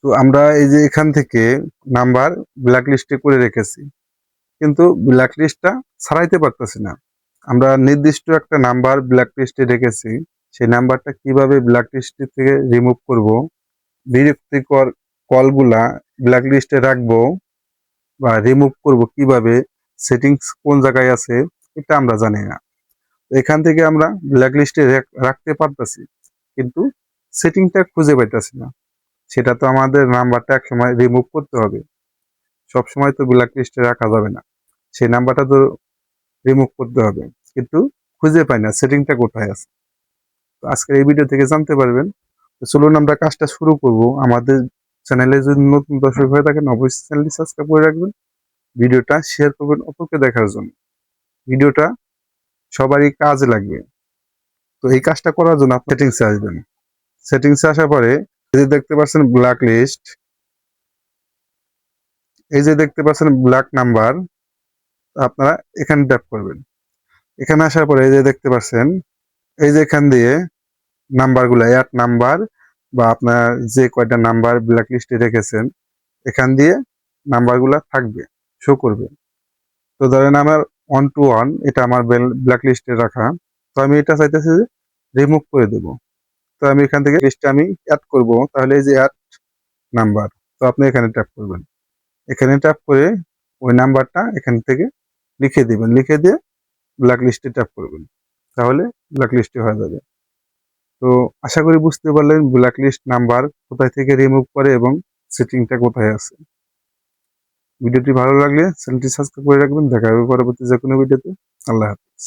তো আমরা এই যে এখান থেকে নাম্বার ব্ল্যাক লিস্টে করে রেখেছি, কিন্তু ব্ল্যাক লিস্টটা ছাড়াইতে পারতেছি না। আমরা নির্দিষ্ট একটা নাম্বার ব্ল্যাক লিস্টে রেখেছি, সেই নাম্বারটা কিভাবে ব্ল্যাক লিস্ট থেকে রিমুভ করব, বিরক্তিকর কলগুলা ব্ল্যাক লিস্টে রাখবো বা রিমুভ করব কিভাবে, সেটিংস কোন জায়গায় আছে, এটা আমরা জানি না। এখান থেকে আমরা ব্ল্যাক লিস্টে রাখতে পারতেছি, কিন্তু সেটিংটা খুঁজে পাইতেছি না। সেটা তো আমাদের নাম্বারটা একসময় রিমুভ করতে হবে, সবসময় তো ব্ল্যাক লিস্টে রাখা যাবে না, সেই নাম্বারটা তো রিমুভ করতে হবে, কিন্তু খুঁজে পাই না সেটিংটা কোথায় আছে। তো আজকের এই ভিডিও থেকে জানতে পারবেন। তো চলুন আমরা কাজটা শুরু করব। আমাদের চ্যানেলে যদি নতুন দর্শক হয়ে থাকেন, অবশ্যই চ্যানেলটি সাবস্ক্রাইব করে রাখবেন, ভিডিওটা শেয়ার করবেন অপরকে দেখার জন্য। ভিডিওটা সবারই কাজে লাগবে। তো এই কাজটা করার জন্য আপনি সেটিংসে আসবেন। সেটিংসে আসার পরে এই যে দেখতে পাচ্ছেন ব্ল্যাক লিস্ট, এই যে দেখতে পাচ্ছেন ব্ল্যাক নাম্বার, আপনারা এখানে ট্যাপ করবেন। এখানে আসার পরে এই যে দেখতে পাচ্ছেন, এই যে এখান দিয়ে নাম্বারগুলো অ্যাড নাম্বার বা আপনার যে কয়টা নাম্বার ব্ল্যাক লিস্টে রেখেছেন, এখান দিয়ে নাম্বারগুলো থাকবে, শো করবে। তো ধরেন আমার 1 to 1 এটা আমার ব্ল্যাক লিস্টে রাখা। তো আমি এটা চাইতেছি যে রিমুভ করে দেব। তো আমি এখান থেকে লিস্টে আমি অ্যাড করব, তাহলে এই যে অ্যাড নাম্বার, তো আপনি এখানে ট্যাপ করবেন। এখানে ট্যাপ করে ওই নাম্বারটা এখান থেকে লিখে দিবেন, লিখে দিয়ে ব্ল্যাক লিস্টে ট্যাপ করবেন, তাহলে ব্ল্যাক লিস্টে হয়ে যাবে। তো আশা করি বুঝতে পারলেন ব্ল্যাক লিস্ট নাম্বার কোথায় থেকে রিমুভ করে এবং সেটিংটা কোথায় আছে। ভিডিওটি ভালো লাগলে চ্যানেলটি সাবস্ক্রাইব করে রাখবেন। দেখা হবে পরবর্তী যে কোনো ভিডিওতে। আল্লাহ হাফেজ।